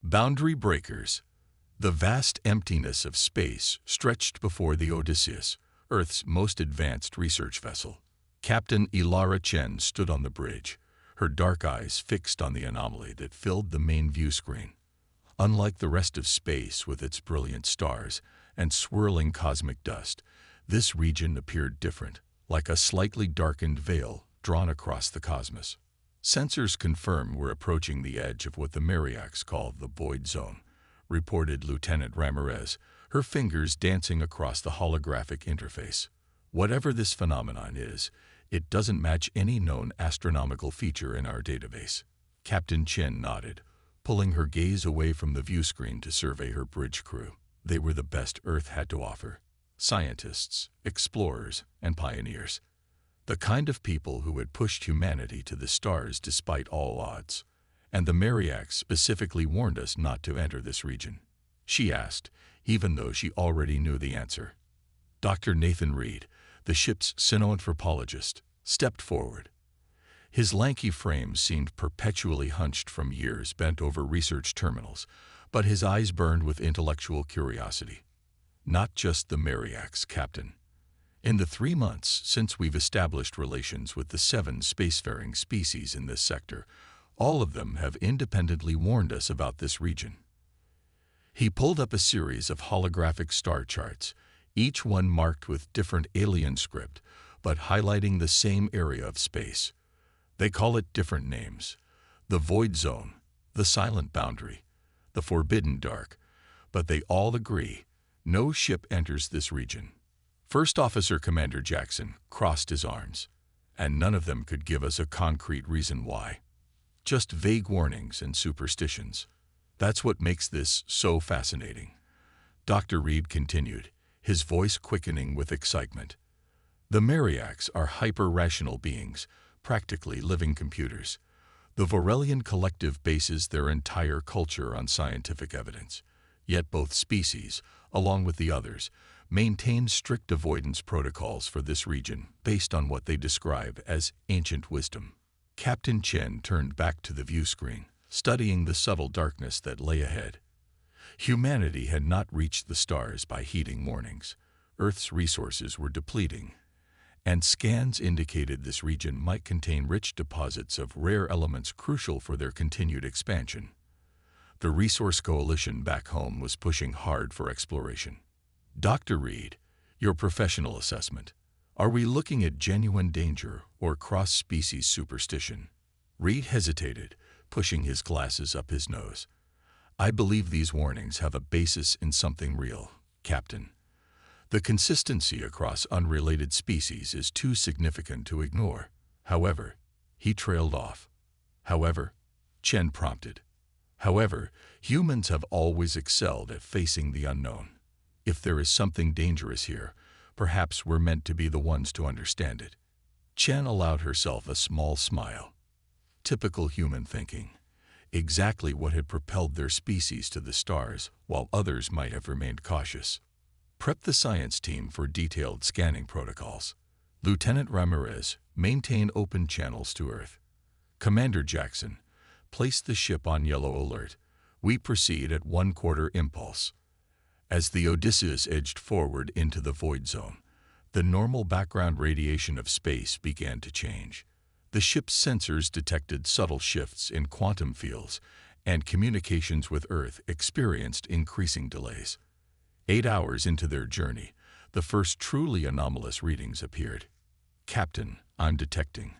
Boundary breakers. The vast emptiness of space stretched before the Odysseus, Earth's most advanced research vessel. Captain Ilara Chen stood on the bridge, her dark eyes fixed on the anomaly that filled the main view screen. Unlike the rest of space with its brilliant stars and swirling cosmic dust, this region appeared different, like a slightly darkened veil drawn across the cosmos. Sensors confirm we're approaching the edge of what the Mariacs call the void zone, reported Lieutenant Ramirez, her fingers dancing across the holographic interface. Whatever this phenomenon is, it doesn't match any known astronomical feature in our database. Captain Chen nodded, pulling her gaze away from the view screen to survey her bridge crew. They were the best Earth had to offer. Scientists, explorers, and pioneers. The kind of people who had pushed humanity to the stars despite all odds. And the Mariacs specifically warned us not to enter this region. She asked, even though she already knew the answer. Dr. Nathan Reed, the ship's cynoanthropologist, stepped forward. His lanky frame seemed perpetually hunched from years bent over research terminals, but his eyes burned with intellectual curiosity. Not just the Mariacs, Captain. In the 3 months since we've established relations with the 7 spacefaring species in this sector, all of them have independently warned us about this region. He pulled up a series of holographic star charts, each one marked with different alien script, but highlighting the same area of space. They call it different names: the Void Zone, the Silent Boundary, the Forbidden Dark, but they all agree no ship enters this region. First Officer Commander Jackson crossed his arms, and none of them could give us a concrete reason why. Just vague warnings and superstitions. That's what makes this so fascinating. Dr. Reed continued, his voice quickening with excitement. The Mariacs are hyper-rational beings, practically living computers. The Vorelian collective bases their entire culture on scientific evidence. Yet both species, along with the others, maintain strict avoidance protocols for this region based on what they describe as ancient wisdom. Captain Chen turned back to the view screen, studying the subtle darkness that lay ahead. Humanity had not reached the stars by heeding warnings. Earth's resources were depleting, and scans indicated this region might contain rich deposits of rare elements crucial for their continued expansion. The Resource Coalition back home was pushing hard for exploration. Dr. Reed, your professional assessment. Are we looking at genuine danger or cross-species superstition? Reed hesitated, pushing his glasses up his nose. I believe these warnings have a basis in something real, Captain. The consistency across unrelated species is too significant to ignore. However, he trailed off. However, Chen prompted. However, humans have always excelled at facing the unknown. If there is something dangerous here, perhaps we're meant to be the ones to understand it. Chen allowed herself a small smile. Typical human thinking. Exactly what had propelled their species to the stars, while others might have remained cautious. Prep the science team for detailed scanning protocols. Lieutenant Ramirez, maintain open channels to Earth. Commander Jackson, place the ship on yellow alert. We proceed at 1/4 impulse. As the Odysseus edged forward into the void zone, the normal background radiation of space began to change. The ship's sensors detected subtle shifts in quantum fields, and communications with Earth experienced increasing delays. 8 hours into their journey, the first truly anomalous readings appeared. Captain, I'm detecting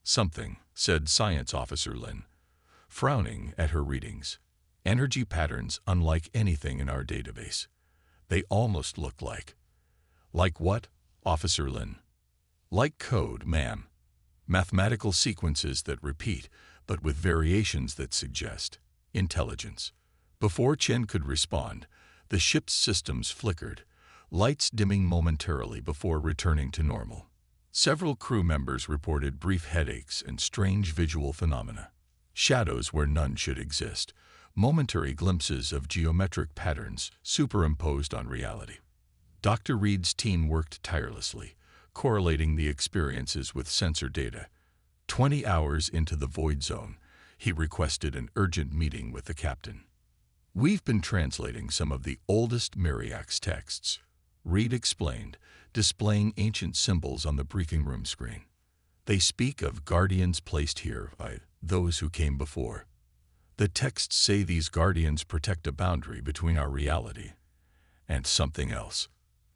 something, said Science Officer Lin, frowning at her readings. Energy patterns unlike anything in our database. They almost look like. Like what, Officer Lin? Like code, ma'am. Mathematical sequences that repeat, but with variations that suggest intelligence. Before Chen could respond, the ship's systems flickered, lights dimming momentarily before returning to normal. Several crew members reported brief headaches and strange visual phenomena. Shadows where none should exist. Momentary glimpses of geometric patterns superimposed on reality. Dr. Reed's team worked tirelessly, correlating the experiences with sensor data. 20 hours into the void zone, he requested an urgent meeting with the captain. We've been translating some of the oldest Myriax texts, Reed explained, displaying ancient symbols on the briefing room screen. They speak of guardians placed here by those who came before. The texts say these guardians protect a boundary between our reality and something else.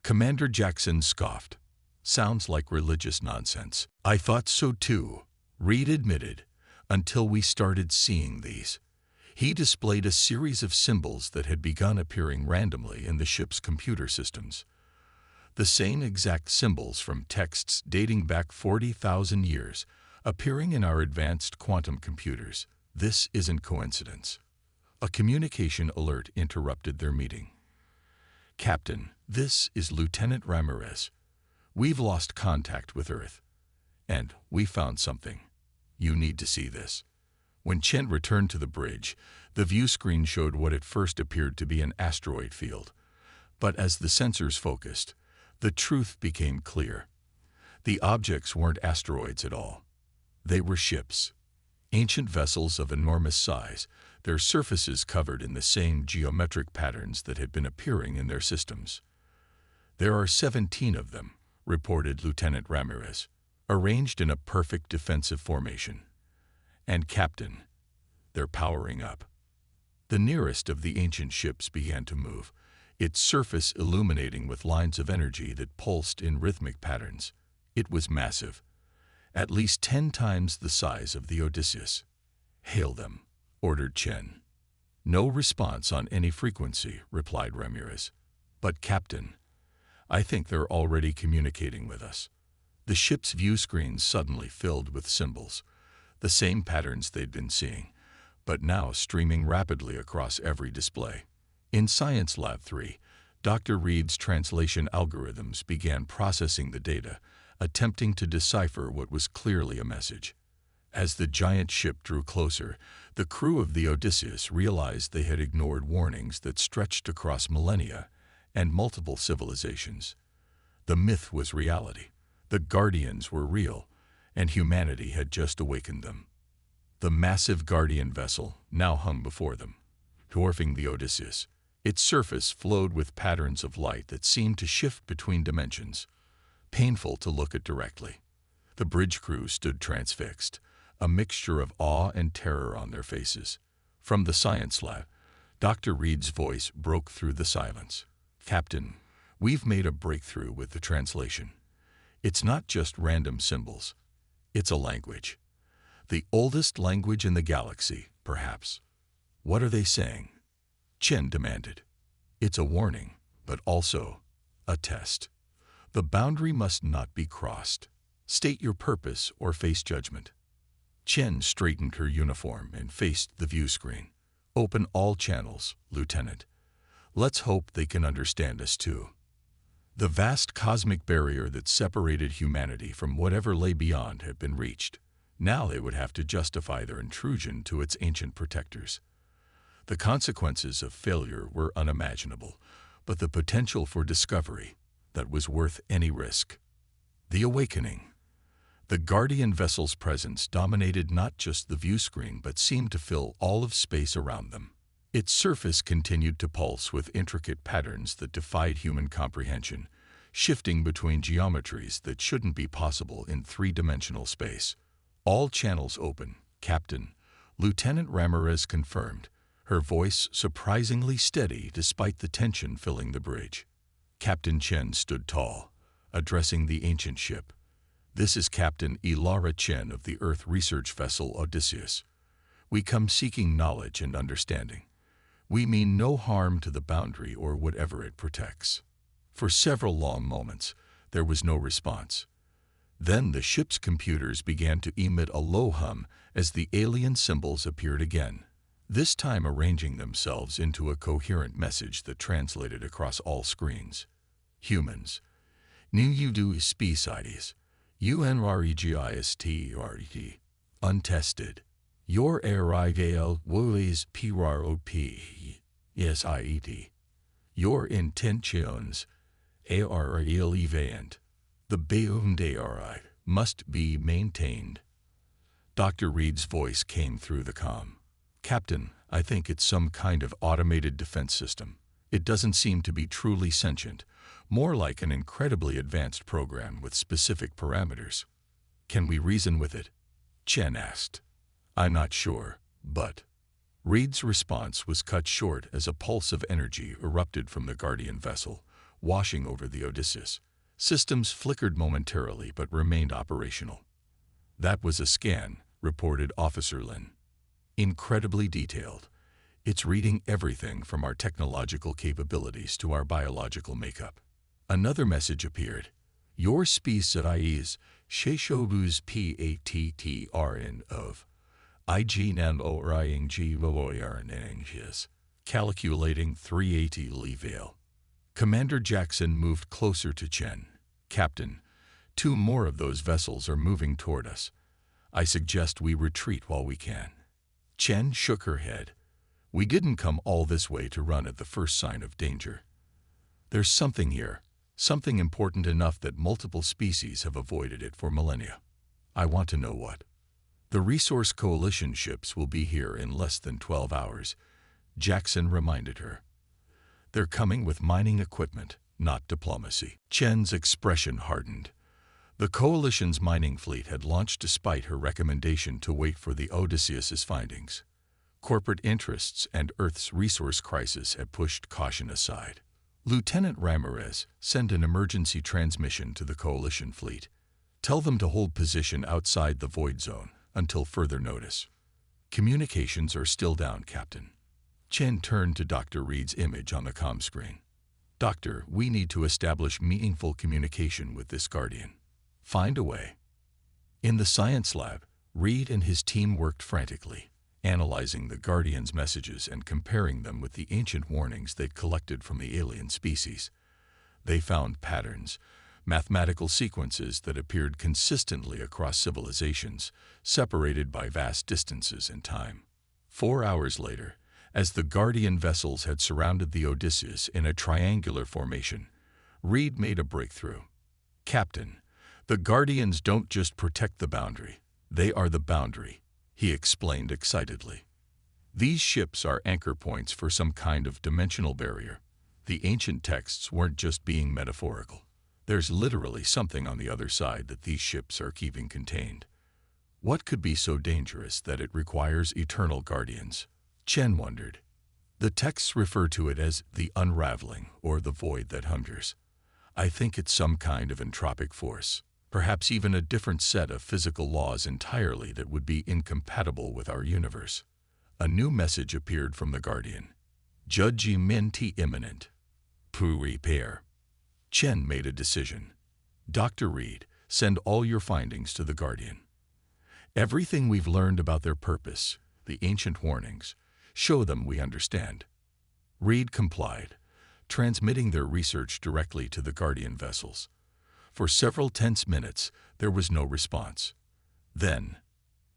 Commander Jackson scoffed. Sounds like religious nonsense. I thought so too, Reed admitted, until we started seeing these. He displayed a series of symbols that had begun appearing randomly in the ship's computer systems. The same exact symbols from texts dating back 40,000 years, appearing in our advanced quantum computers. This isn't coincidence. A communication alert interrupted their meeting. Captain, this is Lieutenant Ramirez. We've lost contact with Earth, and we found something. You need to see this. When Chen returned to the bridge, the view screen showed what at first appeared to be an asteroid field. But as the sensors focused, the truth became clear. The objects weren't asteroids at all. They were ships. Ancient vessels of enormous size, their surfaces covered in the same geometric patterns that had been appearing in their systems. There are 17 of them, reported Lieutenant Ramirez, arranged in a perfect defensive formation. And Captain, they're powering up. The nearest of the ancient ships began to move, its surface illuminating with lines of energy that pulsed in rhythmic patterns. It was massive, at least 10 times the size of the Odysseus. Hail them, ordered Chen. No response on any frequency, replied Ramirez. But Captain, I think they're already communicating with us. The ship's view screens suddenly filled with symbols, the same patterns they'd been seeing, but now streaming rapidly across every display. In Science Lab 3, Dr. Reed's translation algorithms began processing the data, attempting to decipher what was clearly a message. As the giant ship drew closer, the crew of the Odysseus realized they had ignored warnings that stretched across millennia and multiple civilizations. The myth was reality. The Guardians were real, and humanity had just awakened them. The massive Guardian vessel now hung before them, dwarfing the Odysseus. Its surface flowed with patterns of light that seemed to shift between dimensions, painful to look at directly. The bridge crew stood transfixed, a mixture of awe and terror on their faces. From the science lab, Dr. Reed's voice broke through the silence. Captain, we've made a breakthrough with the translation. It's not just random symbols. It's a language. The oldest language in the galaxy, perhaps. What are they saying? Chen demanded. It's a warning, but also a test. The boundary must not be crossed. State your purpose or face judgment. Chen straightened her uniform and faced the view screen. Open all channels, Lieutenant. Let's hope they can understand us too. The vast cosmic barrier that separated humanity from whatever lay beyond had been reached. Now they would have to justify their intrusion to its ancient protectors. The consequences of failure were unimaginable, but the potential for discovery that was worth any risk. The awakening. The Guardian vessel's presence dominated not just the view screen but seemed to fill all of space around them. Its surface continued to pulse with intricate patterns that defied human comprehension, shifting between geometries that shouldn't be possible in three-dimensional space. All channels open, Captain, Lieutenant Ramirez confirmed, her voice surprisingly steady despite the tension filling the bridge. Captain Chen stood tall, addressing the ancient ship. This is Captain Ilara Chen of the Earth research vessel Odysseus. We come seeking knowledge and understanding. We mean no harm to the boundary or whatever it protects. For several long moments, there was no response. Then the ship's computers began to emit a low hum as the alien symbols appeared again, this time arranging themselves into a coherent message that translated across all screens. Humans. New Udu species. UNREGISTRET. Untested. Your arrival was PROP. SIET. Your intentions are irrelevant. The boundary must be maintained. Dr. Reed's voice came through the comm. Captain, I think it's some kind of automated defense system. It doesn't seem to be truly sentient, more like an incredibly advanced program with specific parameters. Can we reason with it? Chen asked. I'm not sure, but... Reed's response was cut short as a pulse of energy erupted from the Guardian vessel, washing over the Odysseus. Systems flickered momentarily but remained operational. That was a scan, reported Officer Lin. Incredibly detailed. It's reading everything from our technological capabilities to our biological makeup. Another message appeared. Your species Sheshobus PATTRN of IGN Oring Voyarnanges, calculating 380 Leavale. Commander Jackson moved closer to Chen. Captain, 2 more of those vessels are moving toward us. I suggest we retreat while we can. Chen shook her head. We didn't come all this way to run at the first sign of danger. There's something here, something important enough that multiple species have avoided it for millennia. I want to know what. The Resource Coalition ships will be here in less than 12 hours, Jackson reminded her. They're coming with mining equipment, not diplomacy. Chen's expression hardened. The Coalition's mining fleet had launched despite her recommendation to wait for the Odysseus's findings. Corporate interests and Earth's resource crisis had pushed caution aside. Lieutenant Ramirez, send an emergency transmission to the Coalition fleet. Tell them to hold position outside the void zone until further notice. Communications are still down, Captain. Chen turned to Dr. Reed's image on the comm screen. Doctor, we need to establish meaningful communication with this Guardian. Find a way. In the science lab, Reed and his team worked frantically, analyzing the Guardian's messages and comparing them with the ancient warnings they'd collected from the alien species. They found patterns, mathematical sequences that appeared consistently across civilizations, separated by vast distances and time. 4 hours later, as the Guardian vessels had surrounded the Odysseus in a triangular formation, Reed made a breakthrough. Captain, the Guardians don't just protect the boundary, they are the boundary, he explained excitedly. These ships are anchor points for some kind of dimensional barrier. The ancient texts weren't just being metaphorical. There's literally something on the other side that these ships are keeping contained. What could be so dangerous that it requires eternal guardians? Chen wondered. The texts refer to it as the unraveling or the void that hungers. I think it's some kind of entropic force, perhaps even a different set of physical laws entirely that would be incompatible with our universe. A new message appeared from the Guardian. Judgment imminent. Pour repair. Chen made a decision. Dr. Reed, send all your findings to the Guardian. Everything we've learned about their purpose, the ancient warnings, show them we understand. Reed complied, transmitting their research directly to the Guardian vessels. For several tense minutes, there was no response. Then,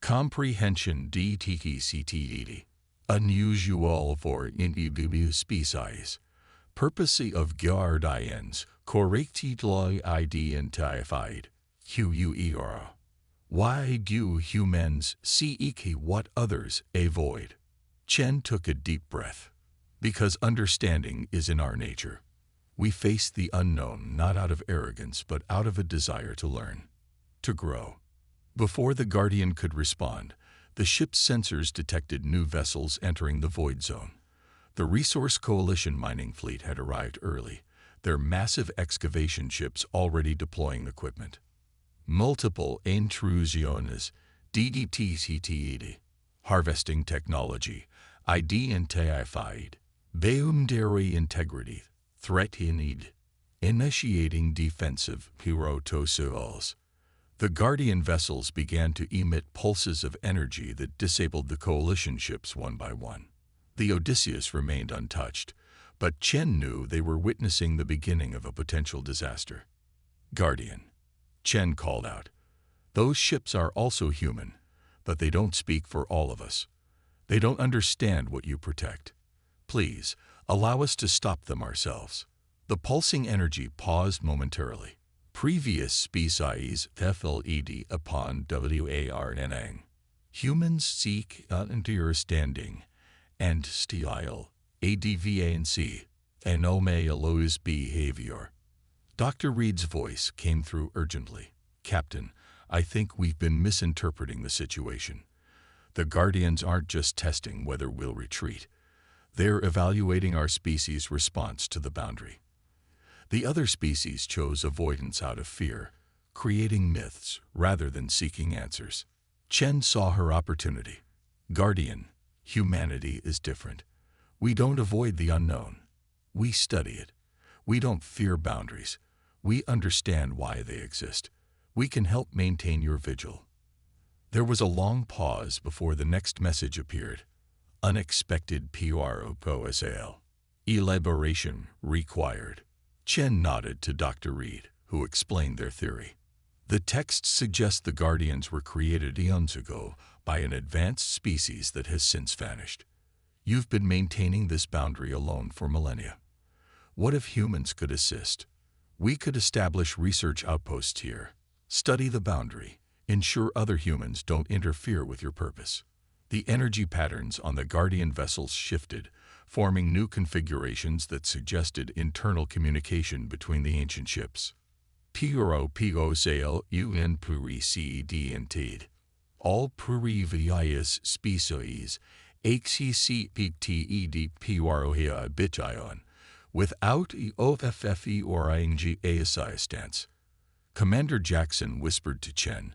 comprehension DTTCTED, unusual for individual species, purpose of guardians, correctly identified, HUER. Why do humans seek what others avoid? Chen took a deep breath. Because understanding is in our nature. We face the unknown not out of arrogance but out of a desire to learn, to grow. Before the Guardian could respond, the ship's sensors detected new vessels entering the void zone. The Resource Coalition mining fleet had arrived early, their massive excavation ships already deploying equipment. Multiple intrusiones, DDTCTED, harvesting technology, identified, boundary integrity, threatened, initiating defensive pyrotosols. The Guardian vessels began to emit pulses of energy that disabled the Coalition ships one by one. The Odysseus remained untouched, but Chen knew they were witnessing the beginning of a potential disaster. Guardian, Chen called out. Those ships are also human, but they don't speak for all of us. They don't understand what you protect. Please, allow us to stop them ourselves. The pulsing energy paused momentarily. Previous species FLED upon WARNNG. Humans seek understanding and style, advance, and lows behavior. Dr. Reed's voice came through urgently. Captain, I think we've been misinterpreting the situation. The Guardians aren't just testing whether we'll retreat. They're evaluating our species' response to the boundary. The other species chose avoidance out of fear, creating myths rather than seeking answers. Chen saw her opportunity. Guardian, humanity is different. We don't avoid the unknown. We study it. We don't fear boundaries. We understand why they exist. We can help maintain your vigil. There was a long pause before the next message appeared. Unexpected PROPOSAL. Elaboration required. Chen nodded to Dr. Reed, who explained their theory. The text suggests the Guardians were created eons ago by an advanced species that has since vanished. You've been maintaining this boundary alone for millennia. What if humans could assist? We could establish research outposts here, study the boundary, ensure other humans don't interfere with your purpose. The energy patterns on the Guardian vessels shifted, forming new configurations that suggested internal communication between the ancient ships. PROPOSAL UN PURI-CED. All previous species HCCPTED PROHIA without OFFE or ING stance. Commander Jackson whispered to Chen,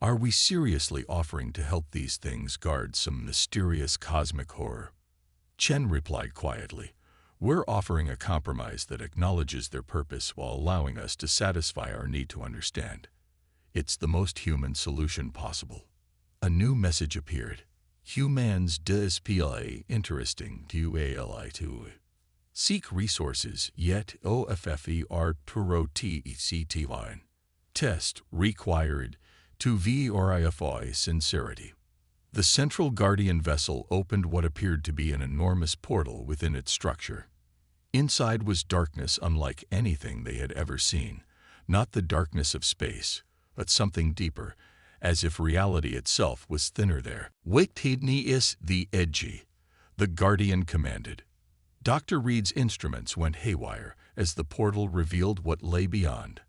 "Are we seriously offering to help these things guard some mysterious cosmic horror?" Chen replied quietly, "We're offering a compromise that acknowledges their purpose while allowing us to satisfy our need to understand. It's the most human solution possible." A new message appeared. Humans DSPLA interesting DUALI2. Seek resources, yet OFFE are TECTY. Test required to VRIFI sincerity. The central Guardian vessel opened what appeared to be an enormous portal within its structure. Inside was darkness unlike anything they had ever seen, not the darkness of space, but something deeper, as if reality itself was thinner there. "Wickedness is the edgy," the Guardian commanded. Dr. Reed's instruments went haywire as the portal revealed what lay beyond.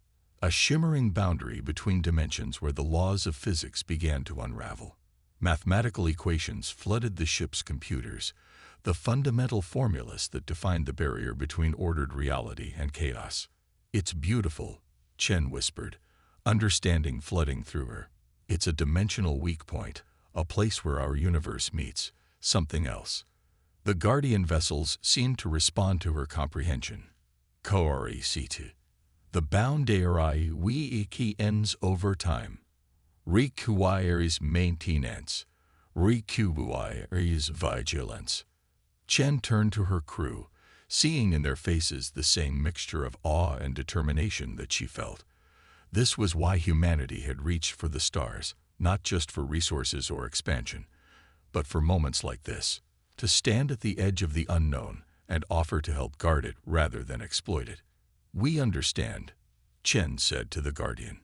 A shimmering boundary between dimensions where the laws of physics began to unravel. Mathematical equations flooded the ship's computers, the fundamental formulas that defined the barrier between ordered reality and chaos. "It's beautiful," Chen whispered, understanding flooding through her. "It's a dimensional weak point, a place where our universe meets something else." The Guardian vessels seemed to respond to her comprehension. Koari Situ. The boundary we ends over time. Requires maintenance. Requires vigilance. Chen turned to her crew, seeing in their faces the same mixture of awe and determination that she felt. This was why humanity had reached for the stars, not just for resources or expansion, but for moments like this, to stand at the edge of the unknown and offer to help guard it rather than exploit it. "We understand," Chen said to the Guardian,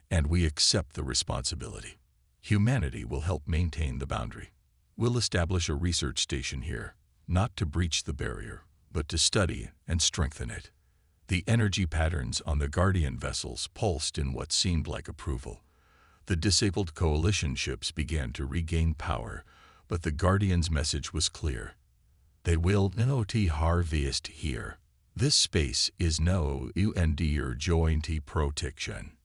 "and we accept the responsibility. Humanity will help maintain the boundary. We'll establish a research station here, not to breach the barrier, but to study and strengthen it." The energy patterns on the Guardian vessels pulsed in what seemed like approval. The disabled coalition ships began to regain power, but the Guardian's message was clear. "They will not harvest here. This space is no under joint protection."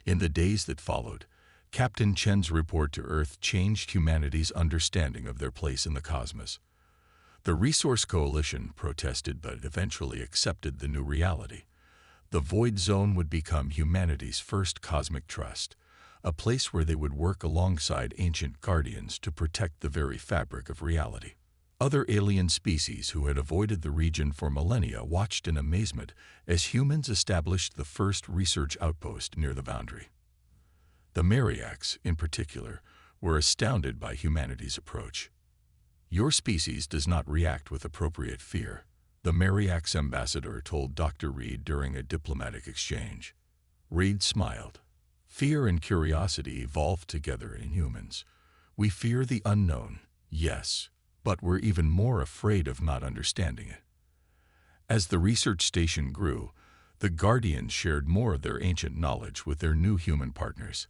In the days that followed, Captain Chen's report to Earth changed humanity's understanding of their place in the cosmos. The Resource Coalition protested but eventually accepted the new reality. The Void Zone would become humanity's first cosmic trust, a place where they would work alongside ancient guardians to protect the very fabric of reality. Other alien species who had avoided the region for millennia watched in amazement as humans established the first research outpost near the boundary. The Mariacs, in particular, were astounded by humanity's approach. "Your species does not react with appropriate fear," the Mariac's ambassador told Dr. Reed during a diplomatic exchange. Reed smiled. "Fear and curiosity evolved together in humans. We fear the unknown, yes, but were even more afraid of not understanding it. As the research station grew, the Guardians shared more of their ancient knowledge with their new human partners.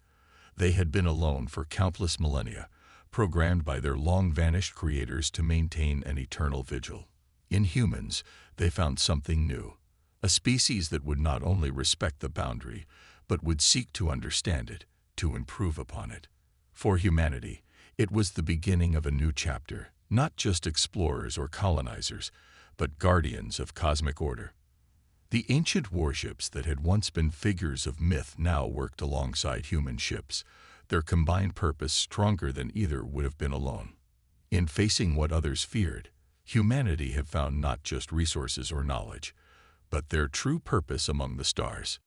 They had been alone for countless millennia, programmed by their long-vanished creators to maintain an eternal vigil. In humans, they found something new, a species that would not only respect the boundary, but would seek to understand it, to improve upon it. For humanity, it was the beginning of a new chapter, not just explorers or colonizers, but guardians of cosmic order. The ancient warships that had once been figures of myth now worked alongside human ships, their combined purpose stronger than either would have been alone. In facing what others feared, humanity had found not just resources or knowledge, but their true purpose among the stars.